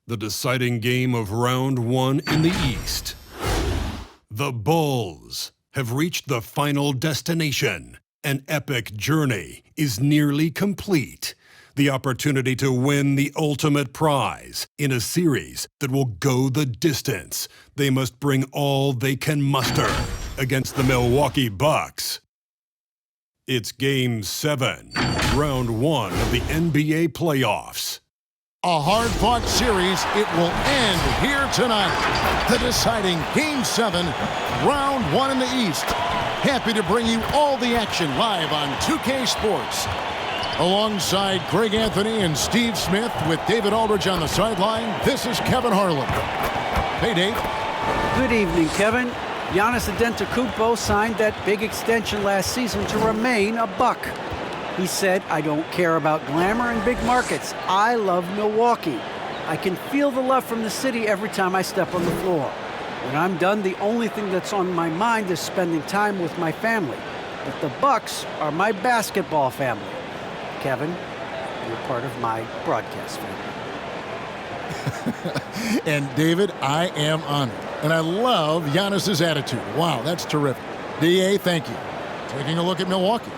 the deciding game of round one in the East. The Bulls have reached the final destination. An epic journey is nearly complete. The opportunity to win the ultimate prize in a series that will go the distance. They must bring all they can muster against the Milwaukee Bucks. It's Game 7, Round 1 of the NBA playoffs. A hard-fought series. It will end here tonight. The deciding Game 7, Round 1 in the East. Happy to bring you all the action live on 2K Sports. Alongside Greg Anthony and Steve Smith with David Aldridge on the sideline, this is Kevin Harlan. Hey, Dave. Good evening, Kevin. Giannis Antetokounmpo signed that big extension last season to remain a Buck. He said, "I don't care about glamour and big markets. I love Milwaukee. I can feel the love from the city every time I step on the floor. When I'm done, the only thing that's on my mind is spending time with my family. But the Bucks are my basketball family. Kevin, you're part of my broadcast family." And David, I am honored. And I love Giannis's attitude. Wow, that's terrific. DA, thank you. Taking a look at Milwaukee.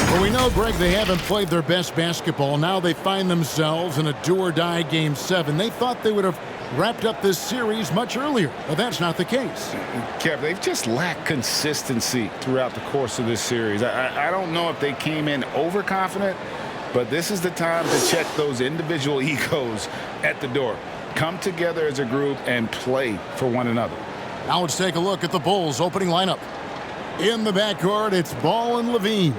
Well, we know, Greg, they haven't played their best basketball. Now they find themselves in a do-or-die Game 7. They thought they would have wrapped up this series much earlier, but that's not the case. Kev, they've just lacked consistency throughout the course of this series. I don't know if they came in overconfident, but this is the time to check those individual egos at the door. Come together as a group and play for one another. Now let's take a look at the Bulls' opening lineup. In the backcourt, it's Ball and Levine.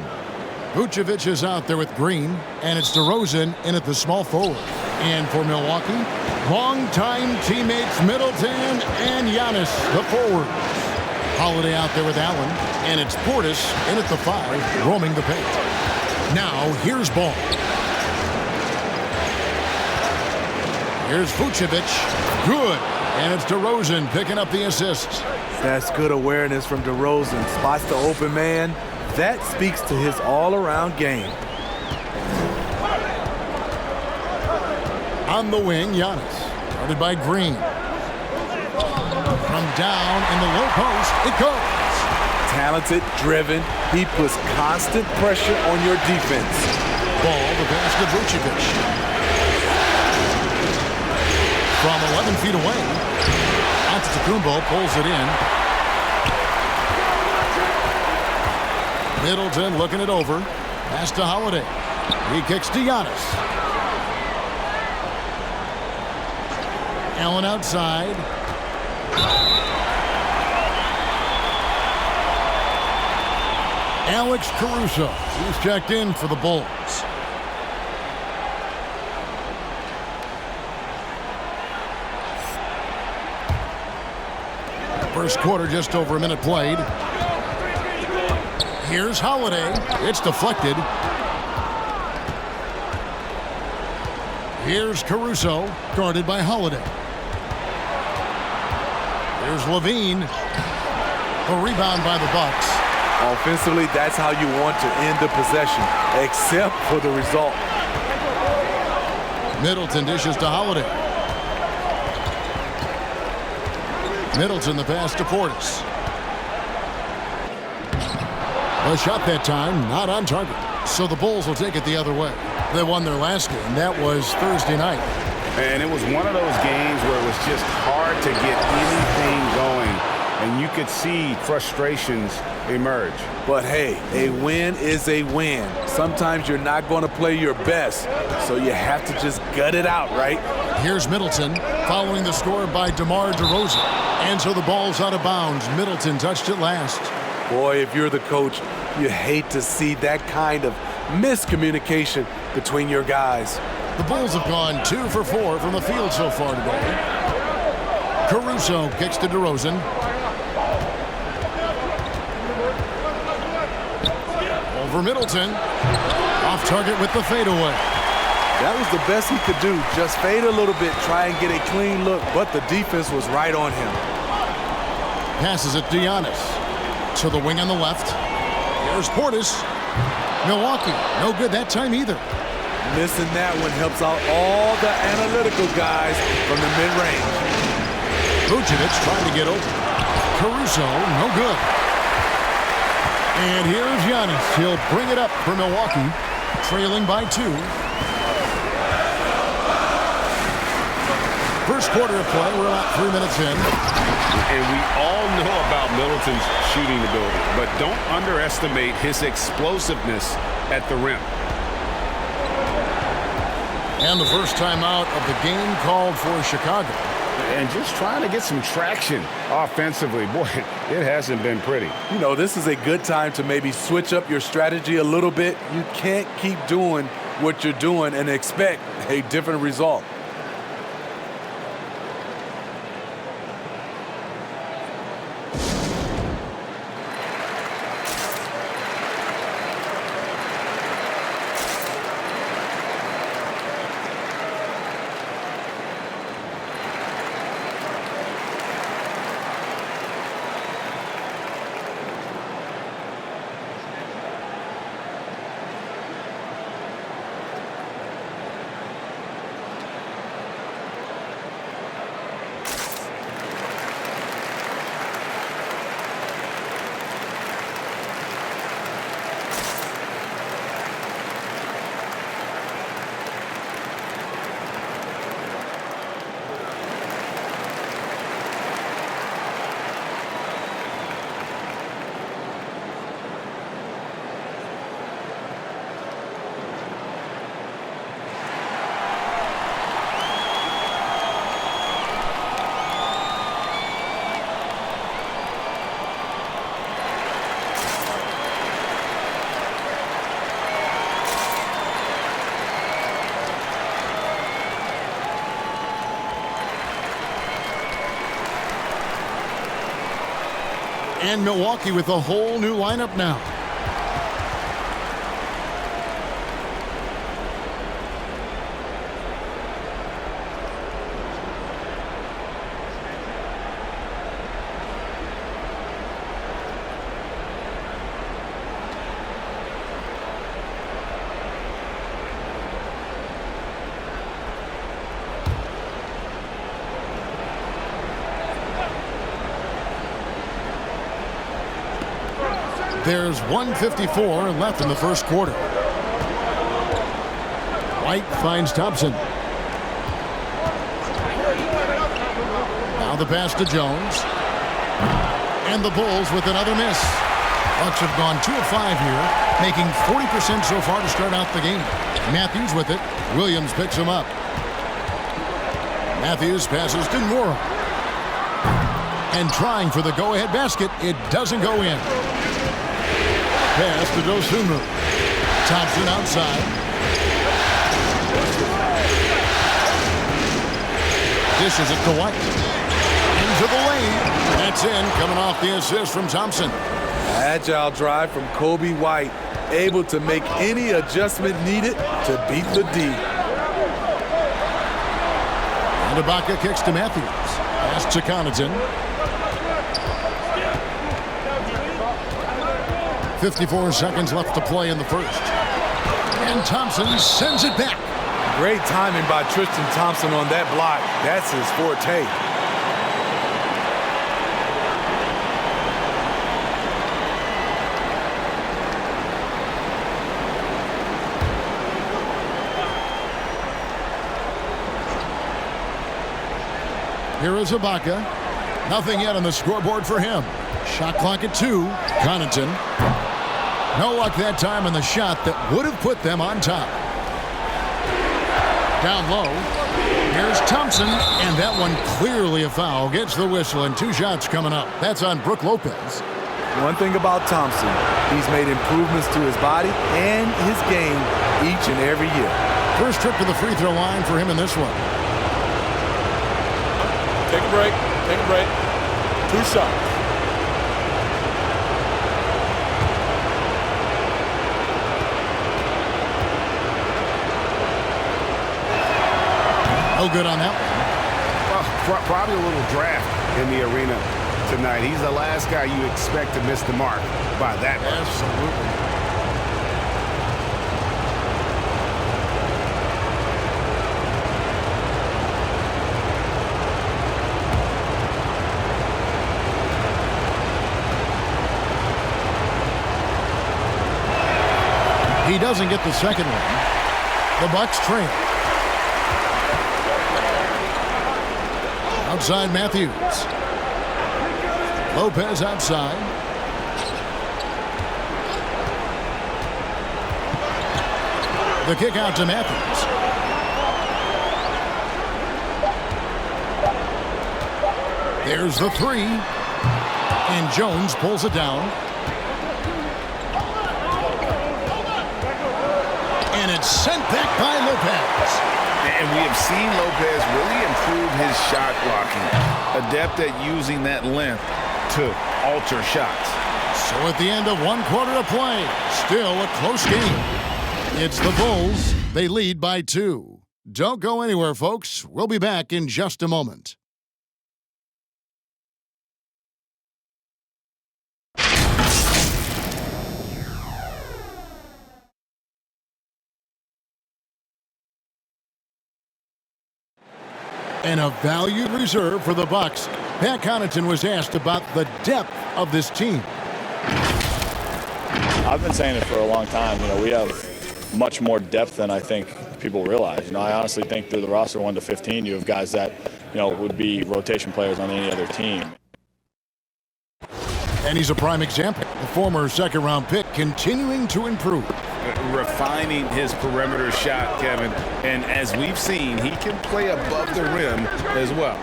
Vucevic is out there with Green, and it's DeRozan in at the small forward. And for Milwaukee, longtime teammates Middleton and Giannis, the forward. Holiday out there with Allen, and it's Portis in at the 5, roaming the paint. Now, here's Ball. Here's Vucevic. Good. And it's DeRozan picking up the assist. That's good awareness from DeRozan. Spots the open man. That speaks to his all-around game. On the wing, Giannis. Guarded by Green. From down in the low post, it goes. Talented, driven. He puts constant pressure on your defense. Ball, the pass to Vucevic. From 11 feet away, Antetokounmpo pulls it in. Middleton looking it over. Pass to Holiday. He kicks to Giannis. Allen outside. Alex Caruso. He's checked in for the Bulls. First quarter, just over a minute played. Here's Holiday. It's deflected. Here's Caruso, guarded by Holiday. Here's Levine. A rebound by the Bucks. Offensively, that's how you want to end the possession, except for the result. Middleton dishes to Holiday. Middleton the pass to Portis. A shot that time, not on target. So the Bulls will take it the other way. They won their last game. That was Thursday night. And it was one of those games where it was just hard to get anything going. And you could see frustrations emerge. But hey, a win is a win. Sometimes you're not going to play your best, so you have to just gut it out, right? Here's Middleton, following the score by DeMar DeRozan. And so the ball's out of bounds. Middleton touched it last. Boy, if you're the coach, you hate to see that kind of miscommunication between your guys. The Bulls have gone 2 for 4 from the field so far today. Caruso kicks to DeRozan. Over Middleton. Off target with the fadeaway. That was the best he could do. Just fade a little bit, try and get a clean look, but the defense was right on him. Passes it to Giannis. To the wing on the left. There's Portis. Milwaukee, no good that time either. Missing that one helps out all the analytical guys from the mid-range. Vucevic trying to get open. Caruso, no good. And here's Giannis. He'll bring it up for Milwaukee, trailing by 2. First quarter of play, we're about 3 minutes in. And we all know about Middleton's shooting ability, but don't underestimate his explosiveness at the rim. And the first timeout of the game called for Chicago. And just trying to get some traction offensively. Boy, it hasn't been pretty. You know, this is a good time to maybe switch up your strategy a little bit. You can't keep doing what you're doing and expect a different result. And Milwaukee with a whole new lineup now. There's 1:54 left in the first quarter. White finds Thompson. Now the pass to Jones. And the Bulls with another miss. Bucks have gone 2 of 5 here, making 40% so far to start out the game. Matthews with it. Williams picks him up. Matthews passes to Moore. And trying for the go-ahead basket, it doesn't go in. Pass to Dosunmu. Thompson outside. Dishes it to White. Into the lane. That's in, coming off the assist from Thompson. Agile drive from Kobe White, able to make any adjustment needed to beat the D. And Ibaka kicks to Matthews. Pass to Connaughton. 54 seconds left to play in the first. And Thompson sends it back. Great timing by Tristan Thompson on that block. That's his forte. Here is Ibaka. Nothing yet on the scoreboard for him. Shot clock at 2. Connaughton. No luck that time on the shot that would have put them on top. Down low. Here's Thompson, and that one clearly a foul. Gets the whistle, and 2 shots coming up. That's on Brook Lopez. One thing about Thompson, he's made improvements to his body and his game each and every year. First trip to the free throw line for him in this one. Take a break. Take a break. 2 shots. No good on that one. Well, probably a little draft in the arena tonight. He's the last guy you expect to miss the mark by that much. Absolutely. He doesn't get the second one. The Bucks trail. Outside Matthews. Lopez outside. The kick out to Matthews. There's the three. And Jones pulls it down. And it's sent back by Lopez. And we have seen Lopez really improve his shot blocking. Adept at using that length to alter shots. So at the end of 1 quarter of play, still a close game. It's the Bulls. They lead by 2. Don't go anywhere, folks. We'll be back in just a moment. And a valued reserve for the Bucks. Pat Connaughton was asked about the depth of this team. I've been saying it for a long time. We have much more depth than I think people realize. I honestly think through the roster 1 to 15, you have guys that, would be rotation players on any other team. And he's a prime example. The former second-round pick continuing to improve. Refining his perimeter shot, Kevin. And as we've seen, he can play above the rim as well.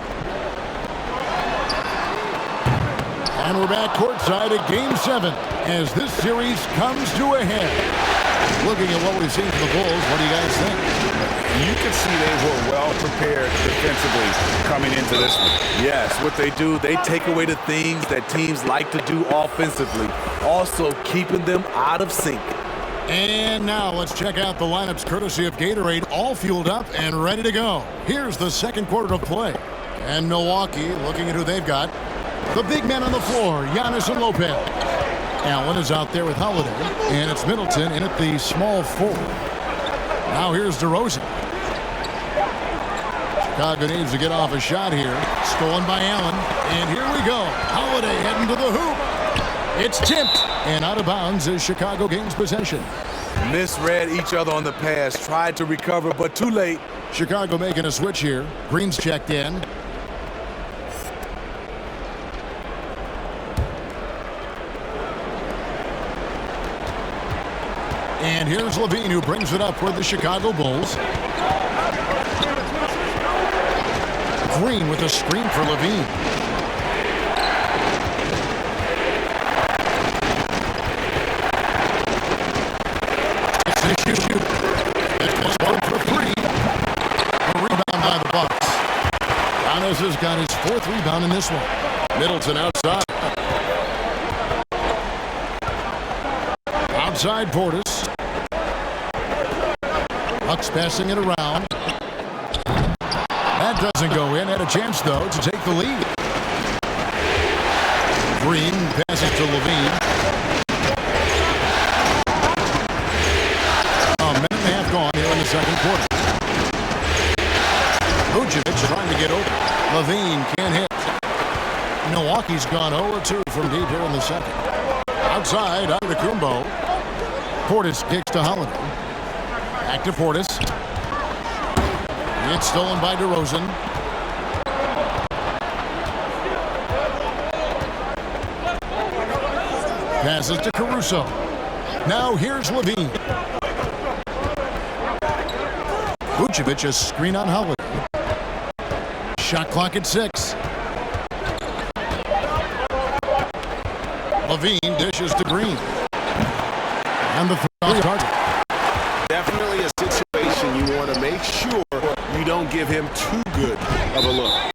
And we're back courtside at Game 7 as this series comes to a head. Looking at what we've seen from the Bulls, what do you guys think? You can see they were well prepared defensively coming into this one. Yes, what they do, they take away the things that teams like to do offensively, also keeping them out of sync. And now let's check out the lineups courtesy of Gatorade, all fueled up and ready to go. Here's the second quarter of play. And Milwaukee looking at who they've got. The big men on the floor, Giannis and Lopez. Allen is out there with Holiday, and it's Middleton in at the small forward. Now here's DeRozan. Chicago needs to get off a shot here. Stolen by Allen, and here we go. Holiday heading to the hoop. It's tipped, and out of bounds as Chicago gains possession. Misread each other on the pass, tried to recover, but too late. Chicago making a switch here. Green's checked in. And here's Levine, who brings it up for the Chicago Bulls. Green with a screen for Levine. It's It's one for three. A rebound by the Bucks. Giannis has got his 4th rebound in this one. Middleton outside. Outside Portis. Bucks passing it around. That doesn't go in. Had a chance, though, to take the lead. Green passes to Levine. A minute and a half gone here in the second quarter. Vucevic trying to get over. Levine can't hit. Milwaukee's gone 0-2 from deep here in the second. Outside, Antetokounmpo. Portis kicks to Holiday. Back to Portis. It's stolen by DeRozan. Passes to Caruso. Now here's Levine. Vucevic a screen on Holiday. Shot clock at 6. Levine dishes to Green. And the third target. Definitely a situation you want to make sure you don't give him too good of a look.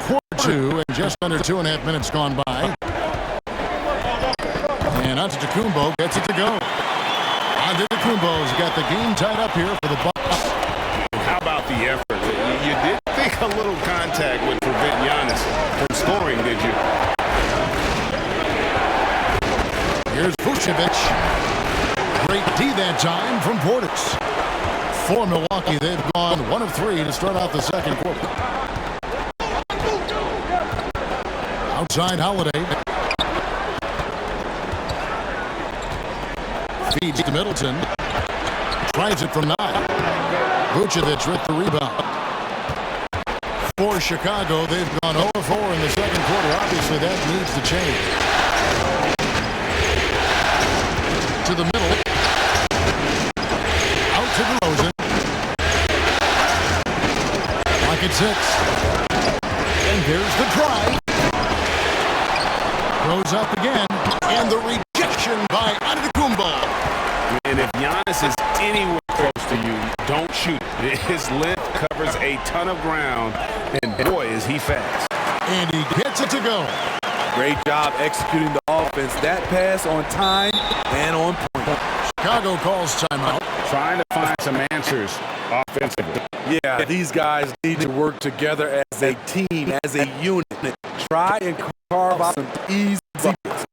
Quarter 2 and just under 2.5 minutes gone by. And Antetokounmpo gets it to go. Antetokounmpo's got the game tied up here for the Bucks. How about the effort? You did think a little contact would prevent Giannis from scoring, did you? Here's Vucevic. Great D that time from Portis. For Milwaukee, they've gone 1 of 3 to start out the second quarter. Outside Holiday. Feeds to Middleton. Tries it from 9. Vucevic with the rebound. For Chicago, they've gone 0 of 4 in the second quarter. Obviously, that needs to change. To the middle. Out to DeRozan. Lock at 6. And there's the try. Goes up again. And the rejection by Antetokounmpo. And if Giannis is anywhere close to you, don't shoot. His length covers a ton of ground, and boy, is he fast. And he gets it to go. Great job executing the offense. That pass on time and on point. Chicago calls timeout. Trying to find some answers offensively. Yeah, these guys need to work together as a team, as a unit. Try and carve out some easy buckets.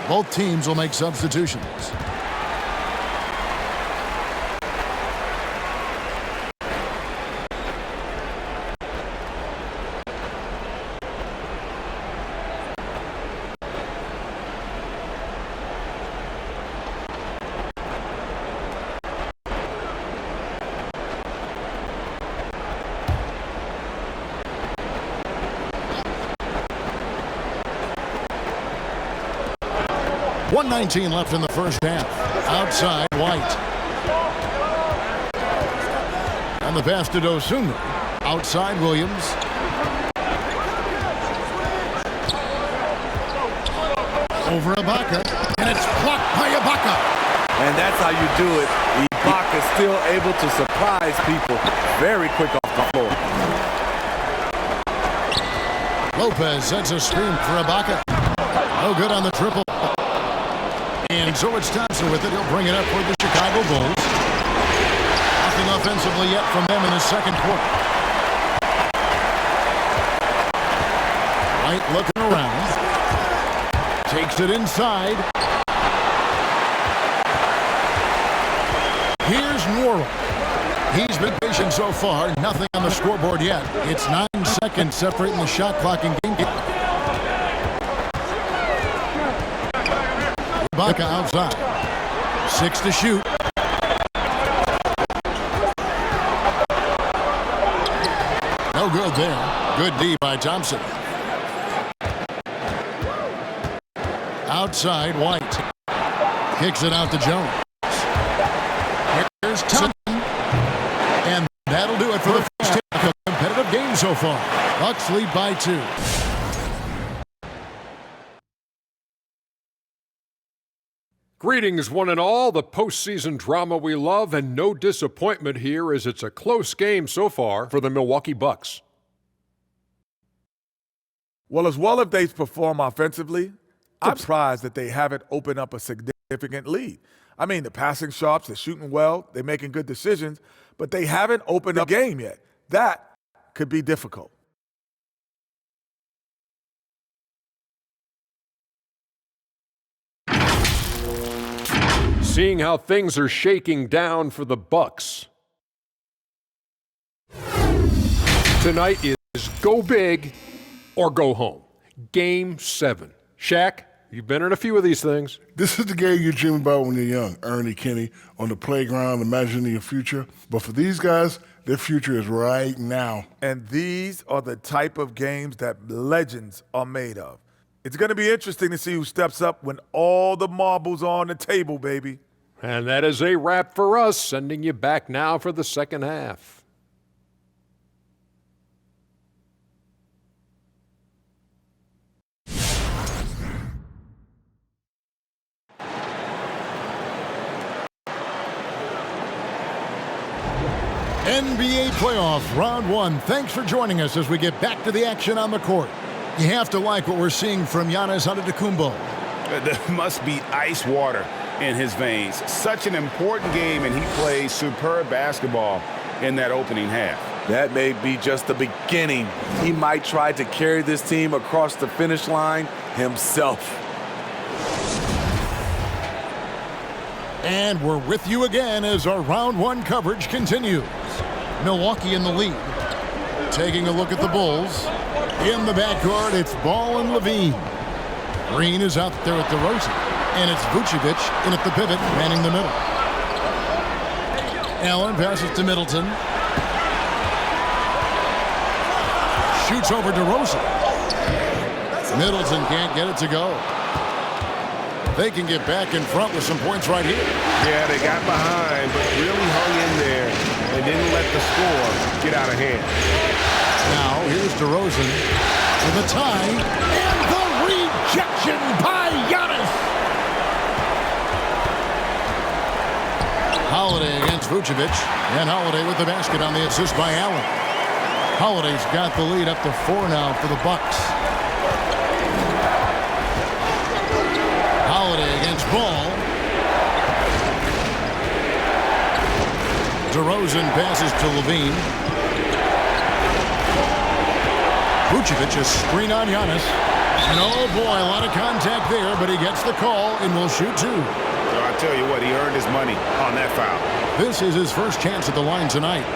Both teams will make substitutions. .119 left in the first half. Outside, White. And the pass to Dosunmu. Outside, Williams. Over Ibaka. And it's blocked by Ibaka. And that's how you do it. Ibaka still able to surprise people very quick off the floor. Lopez sets a screen for Ibaka. No good on the triple. And so it's Thompson with it. He'll bring it up for the Chicago Bulls. Nothing offensively yet from them in the second quarter. White looking around. Takes it inside. Here's Nwora. He's been patient so far. Nothing on the scoreboard yet. It's 9 seconds separating the shot clock and game clock. Ibaka outside. 6 to shoot. No good there. Good D by Thompson. Outside, White. Kicks it out to Jones. Here's Thompson. And that'll do it for the first half of a competitive game so far. Bucks lead by 2. Greetings, one and all. The postseason drama we love, and no disappointment here as it's a close game so far for the Milwaukee Bucks. Well, as well as they perform offensively, I'm surprised that they haven't opened up a significant lead. I mean, the passing sharps, they're shooting well, they're making good decisions, but they haven't opened up a game yet. That could be difficult. seeing how things are shaking down for the Bucks. Tonight is go big or go home. Game 7. Shaq, you've been in a few of these things. This is the game you dream about when you're young. Ernie, Kenny, on the playground, imagining your future. But for these guys, their future is right now. And these are the type of games that legends are made of. It's going to be interesting to see who steps up when all the marbles are on the table, baby. And that is a wrap for us, sending you back now for the second half. NBA playoffs, round 1. Thanks for joining us as we get back to the action on the court. You have to like what we're seeing from Giannis Antetokounmpo. There must be ice water in his veins. Such an important game, and he plays superb basketball in that opening half. That may be just the beginning. He might try to carry this team across the finish line himself. And we're with you again as our round 1 coverage continues. Milwaukee in the lead. Taking a look at the Bulls. In the backcourt, it's Ball and Levine. Green is out there at DeRozan. And it's Vucevic in at the pivot, manning the middle. Allen passes to Middleton. Shoots over DeRozan. Middleton can't get it to go. They can get back in front with some points right here. Yeah, they got behind, but really hung in there and didn't let the score get out of hand. Now, here's DeRozan with a tie, and the rejection by Giannis. Holiday against Vucevic, and Holiday with the basket on the assist by Allen. Holiday's got the lead up to 4 now for the Bucks. Holiday against Ball. DeRozan passes to Levine. Vucevic a screen on Giannis. And oh boy, a lot of contact there, but he gets the call and will shoot 2. So I tell you what, he earned his money on that foul. This is his first chance at the line tonight.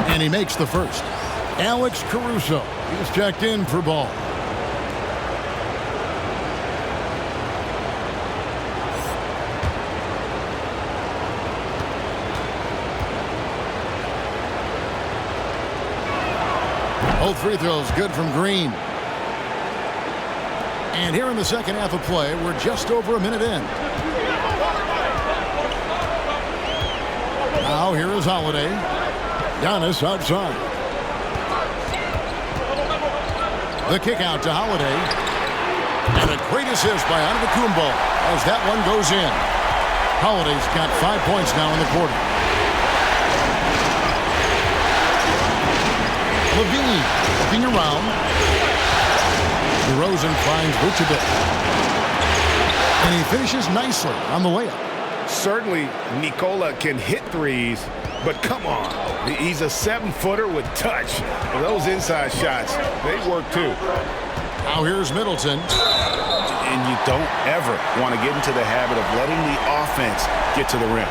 And he makes the first. Alex Caruso is checked in for Ball. Both free throws good from Green. And here in the second half of play, we're just over a minute in. Now here is Holiday. Giannis outside. The kick out to Holiday. And a great assist by Antetokounmpo as that one goes in. Holiday's got 5 points now in the quarter. Levine looking around. DeRozan finds Vucevic. And he finishes nicely on the layup. Certainly, Nikola can hit threes, but come on. He's a 7-footer with touch. Those inside shots, they work too. Now here's Middleton. And you don't ever want to get into the habit of letting the offense get to the rim.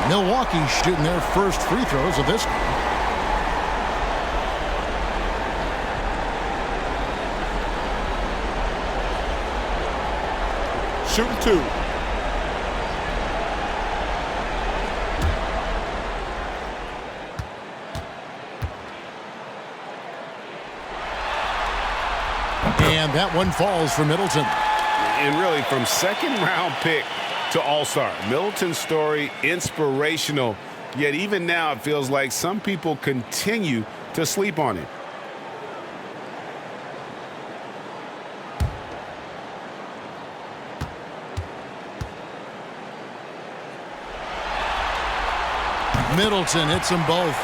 Milwaukee shooting their first free throws of this game. Shooting 2. And that one falls for Middleton. And really, from second-round pick to all-star, Middleton's story inspirational. Yet even now, it feels like some people continue to sleep on him. Middleton hits them both.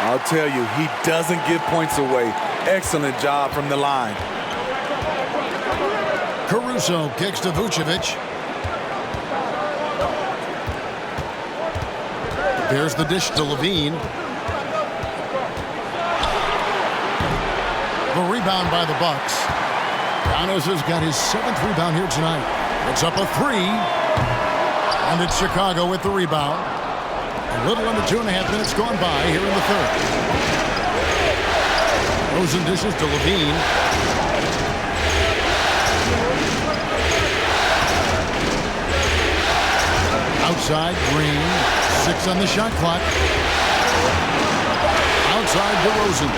I'll tell you, he doesn't give points away. Excellent job from the line. Caruso kicks to Vucevic. There's the dish to Levine. The rebound by the Bucks. Giannis has got his 7th rebound here tonight. It's up a 3. And it's Chicago with the rebound. A little under 2.5 minutes gone by here in the third. Rosen dishes to Levine. Outside, Green. 6 on the shot clock. Outside, DeRozan.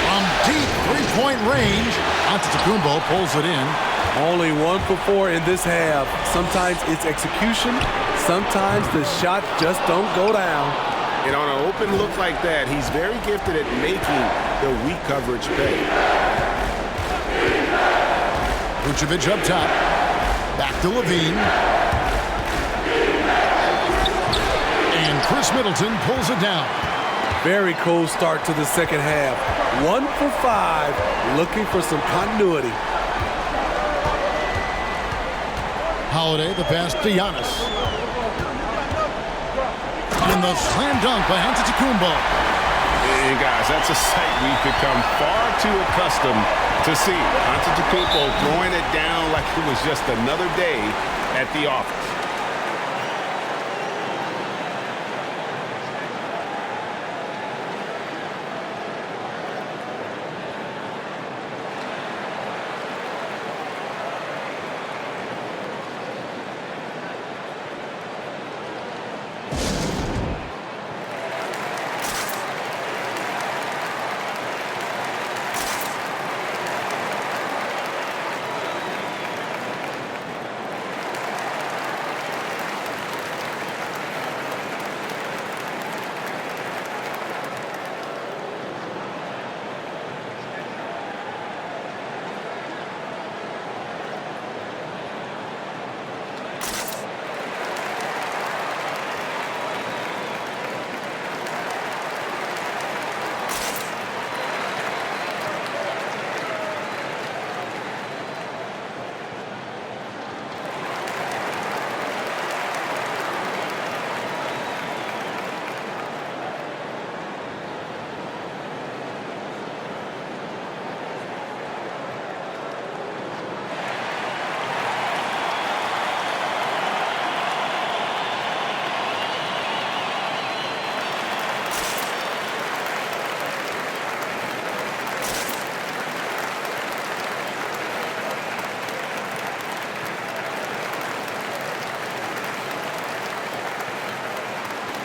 From deep three-point range, Antetokounmpo pulls it in. Only 1 for 4 in this half. Sometimes it's execution. Sometimes the shots just don't go down. And on an open look like that, he's very gifted at making the weak coverage pay. Vucevic up top. Back to Levine. And Chris Middleton pulls it down. Very cool start to the second half. 1 for 5, looking for some continuity. Holiday, the pass to Giannis. And the slam dunk by Antetokounmpo. And guys, that's a sight we've become far too accustomed to see. Antetokounmpo throwing it down like it was just another day at the office.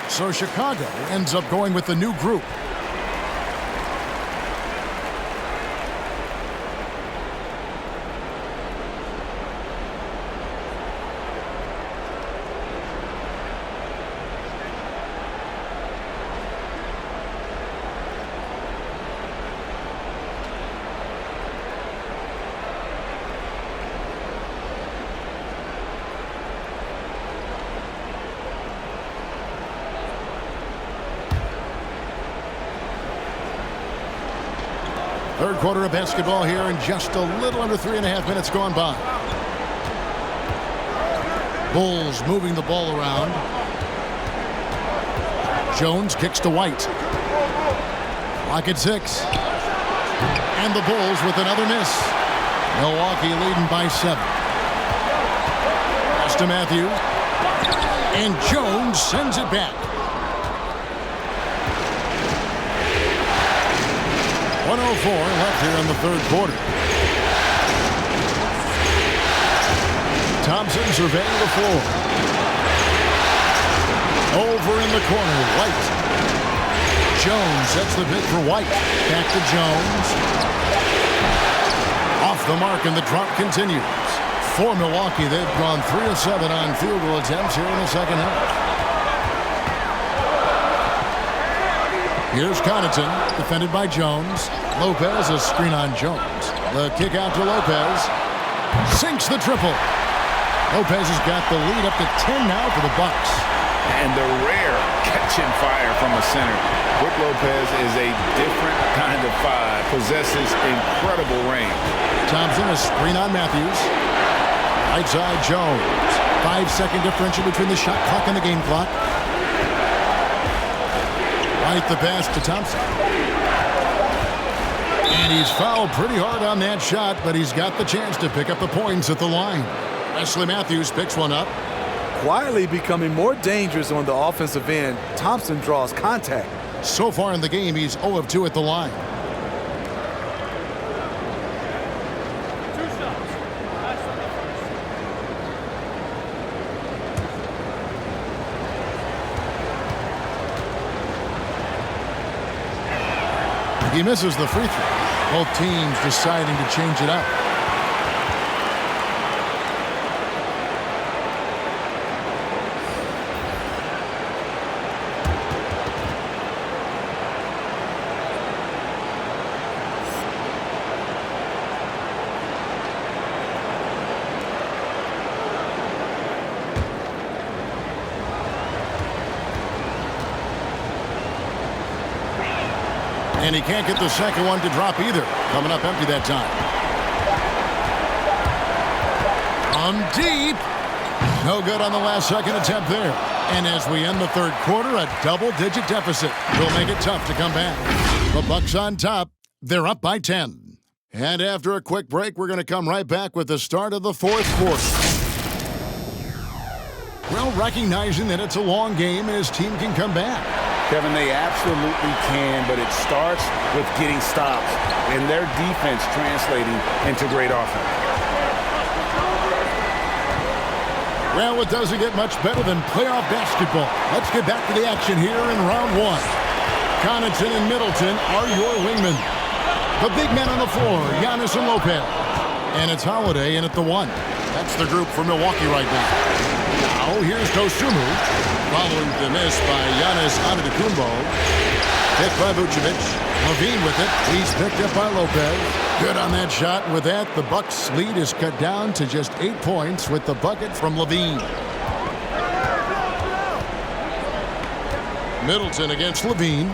So Chicago ends up going with the new group. Third quarter of basketball here, and just a little under 3.5 minutes gone by. Bulls moving the ball around. Jones kicks to White. Clock at 6. And the Bulls with another miss. Milwaukee leading by 7. Pass to Matthews. And Jones sends it back. 1:04 left here in the third quarter. Thompson surveying the floor. Over in the corner, White. Jones sets the pick for White. Back to Jones. Off the mark, and the drop continues. For Milwaukee, they've gone 3 of 7 on field goal attempts here in the second half. Here's Connaughton, defended by Jones. Lopez, a screen on Jones. The kick out to Lopez. Sinks the triple. Lopez has got the lead up to 10 now for the Bucks. And the rare catching fire from a center. Brook Lopez is a different kind of five, possesses incredible range. Thompson, a screen on Matthews. Right side, Jones. 5-second differential between the shot clock and the game clock. Right the pass to Thompson. And he's fouled pretty hard on that shot, but he's got the chance to pick up the points at the line. Wesley Matthews picks one up. Quietly becoming more dangerous on the offensive end, Thompson draws contact. So far in the game, he's 0 of 2 at the line. He misses the free throw. Both teams deciding to change it up. And he can't get the second one to drop either. Coming up empty that time. On deep. No good on the last second attempt there. And as we end the third quarter, a double-digit deficit will make it tough to come back. The Bucks on top. They're up by 10. And after a quick break, we're going to come right back with the start of the fourth quarter. Well, recognizing that it's a long game and his team can come back. Kevin, they absolutely can, but it starts with getting stops and their defense translating into great offense. Well, it doesn't get much better than playoff basketball. Let's get back to the action here in round one. Connaughton and Middleton are your wingmen. The big men on the floor, Giannis and Lopez. And it's Holiday in at the one. That's the group for Milwaukee right now. Now, here's Dosunmu. Following the miss by Giannis Antetokounmpo. Hit by Vucevic. Levine with it. He's picked up by Lopez. Good on that shot. With that, the Bucks' lead is cut down to just 8 points with the bucket from Levine. Middleton against Levine.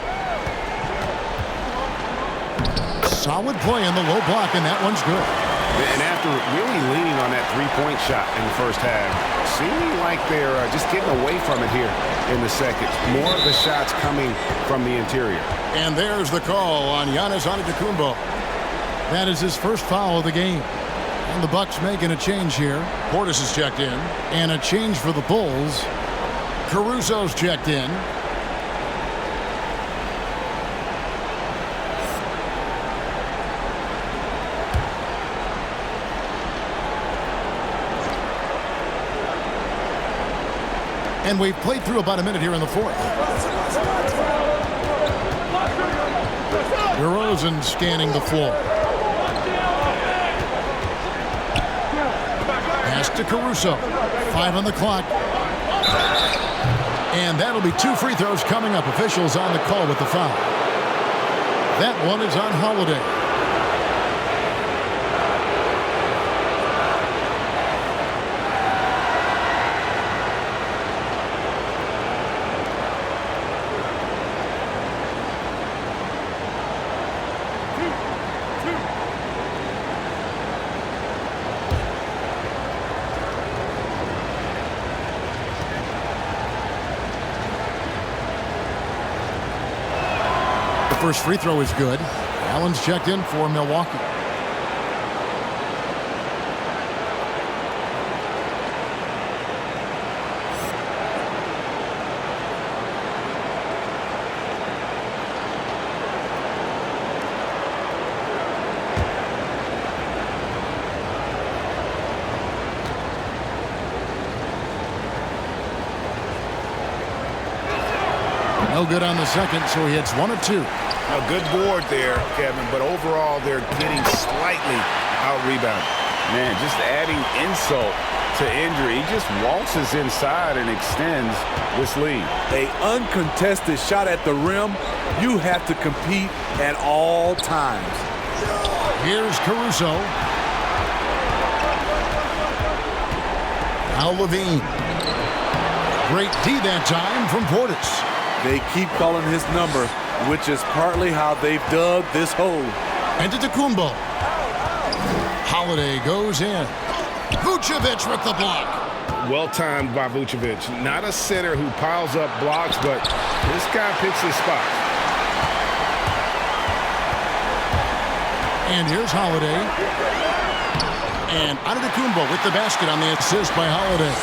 Solid play in the low block, and that one's good. And after really leaning on that three-point shot in the first half, seeming like they're just getting away from it here in the second. More of the shots coming from the interior. And there's the call on Giannis Antetokounmpo. That is his first foul of the game. And the Bucks making a change here. Portis is checked in. And a change for the Bulls. Caruso's checked in. And we've played through about a minute here in the fourth. DeRozan scanning the floor. Pass to Caruso. 5 on the clock. And that'll be 2 free throws coming up. Officials on the call with the foul. That one is on Holiday. First free throw is good. Allen's checked in for Milwaukee. No good on the second, so he hits 1 of 2. A good board there, Kevin, but overall they're getting slightly out-rebounded. Man, just adding insult to injury. He just waltzes inside and extends this lead. An uncontested shot at the rim, you have to compete at all times. Here's Caruso. Now Levine. Great D that time from Portis. They keep calling his number, which is partly how they've dug this hole. Antetokounmpo. Holiday goes in. Vucevic with the block. Well timed by Vucevic. Not a sitter who piles up blocks, but this guy picks his spot. And here's Holiday. And Antetokounmpo with the basket on the assist by Holiday.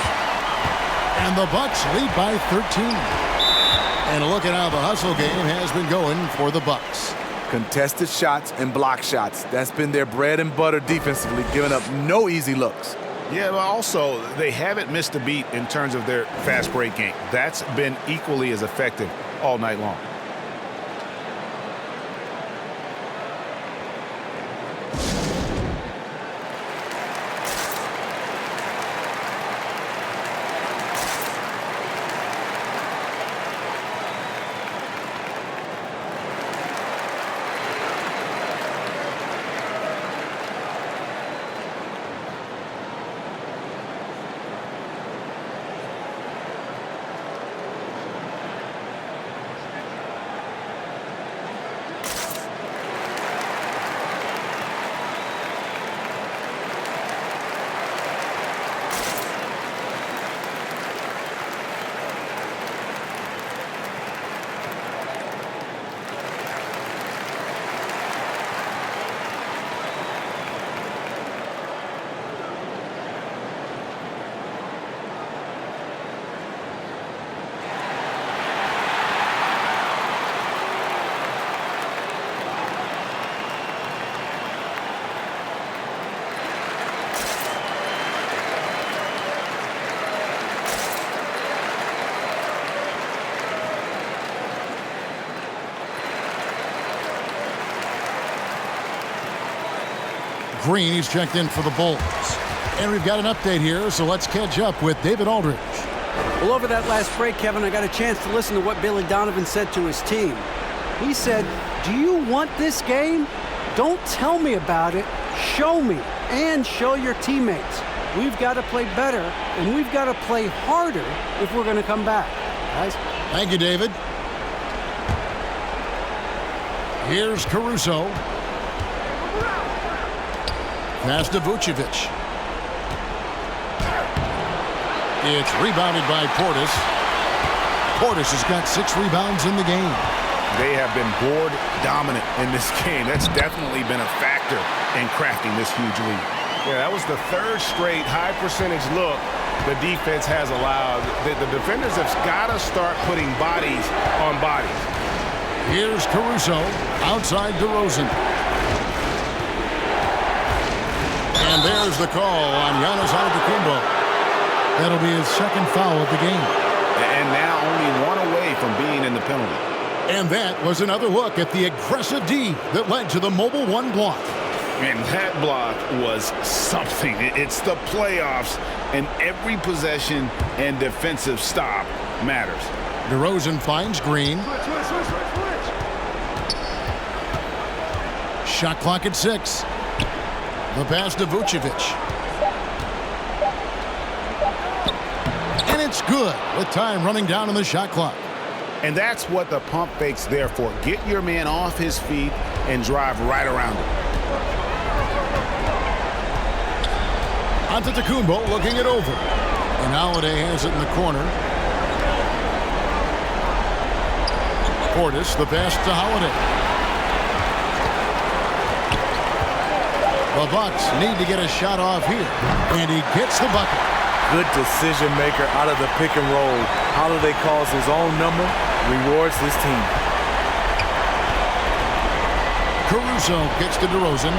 And the Bucks lead by 13. And look at how the hustle game has been going for the Bucks. Contested shots and block shots. That's been their bread and butter defensively, giving up no easy looks. Yeah, but also, they haven't missed a beat in terms of their fast break game. That's been equally as effective all night long. Green, he's checked in for the Bulls. And we've got an update here, so let's catch up with David Aldridge. Well, over that last break, Kevin, I got a chance to listen to what Billy Donovan said to his team. He said, "Do you want this game? Don't tell me about it. Show me and show your teammates. We've got to play better, and we've got to play harder if we're going to come back." Guys? Thank you, David. Here's Caruso. Pass to Vucevic. It's rebounded by Portis. Portis has got 6 rebounds in the game. They have been board dominant in this game. That's definitely been a factor in crafting this huge lead. Yeah, that was the 3rd straight high percentage look the defense has allowed. The defenders have got to start putting bodies on bodies. Here's Caruso outside DeRozan. And there's the call on Giannis Antetokounmpo. That'll be his 2nd foul of the game. And now only 1 away from being in the penalty. And that was another look at the aggressive D that led to the mobile 1 block. And that block was something. It's the playoffs, and every possession and defensive stop matters. DeRozan finds Green. Shot clock at 6. The pass to Vucevic. And it's good with time running down on the shot clock. And that's what the pump fake's there for. Get your man off his feet and drive right around him. Antetokounmpo looking it over. And Holiday has it in the corner. Portis, the pass to Holiday. The Bucks need to get a shot off here. And he gets the bucket. Good decision maker out of the pick and roll. Holiday calls his own number, rewards his team. Caruso gets to DeRozan.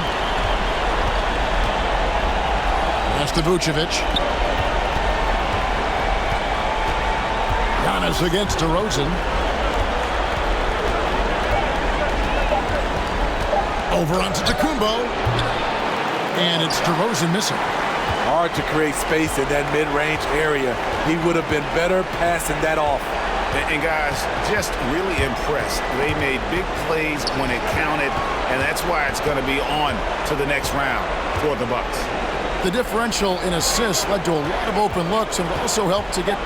Pass to Vucevic. Giannis against DeRozan. Over onto Antetokounmpo. And it's DeRozan missing. Hard to create space in that mid-range area. He would have been better passing that off. And guys, just really impressed. They made big plays when it counted, and that's why it's going to be on to the next round for the Bucks. The differential in assists led to a lot of open looks and also helped to get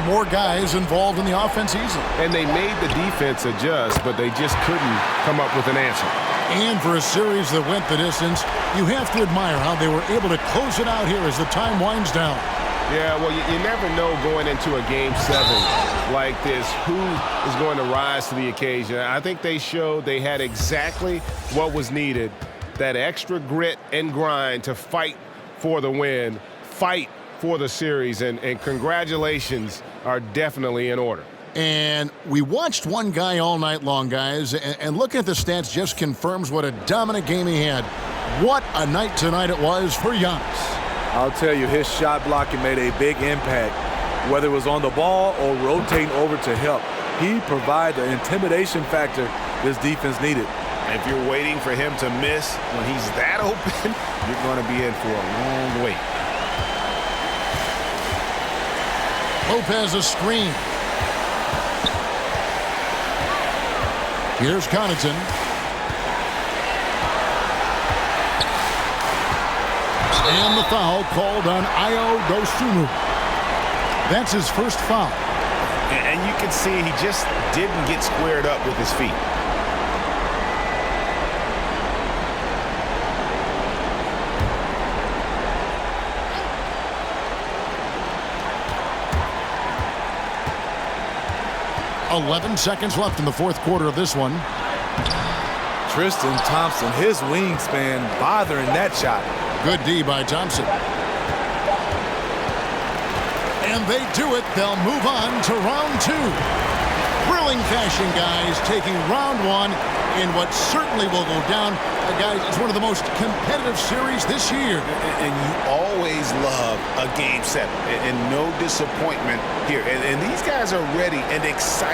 more guys involved in the offense easily. And they made the defense adjust, but they just couldn't come up with an answer. And for a series that went the distance, you have to admire how they were able to close it out here as the time winds down. Yeah, well, you never know going into a Game 7 like this who is going to rise to the occasion. I think they showed they had exactly what was needed, that extra grit and grind to fight for the win, fight for the series, and congratulations are definitely in order. And we watched one guy all night long, guys, and looking at the stats just confirms what a dominant game he had. What a night tonight it was for Giannis. I'll tell you, his shot blocking made a big impact, whether it was on the ball or rotating over to help. He provided the intimidation factor this defense needed. If you're waiting for him to miss when he's that open, you're going to be in for a long wait. Lopez a screen. Here's Connaughton. And the foul called on Ayo Dosunmu. That's his first foul. And you can see he just didn't get squared up with his feet. .11 seconds left in the fourth quarter of this one. Tristan Thompson, his wingspan bothering that shot. Good D by Thompson. And they do it. They'll move on to round two. Thrilling fashion, guys, taking round one in what certainly will go down. Guys, it's one of the most competitive series this year. And you always love a Game 7 and no disappointment here. And these guys are ready and excited.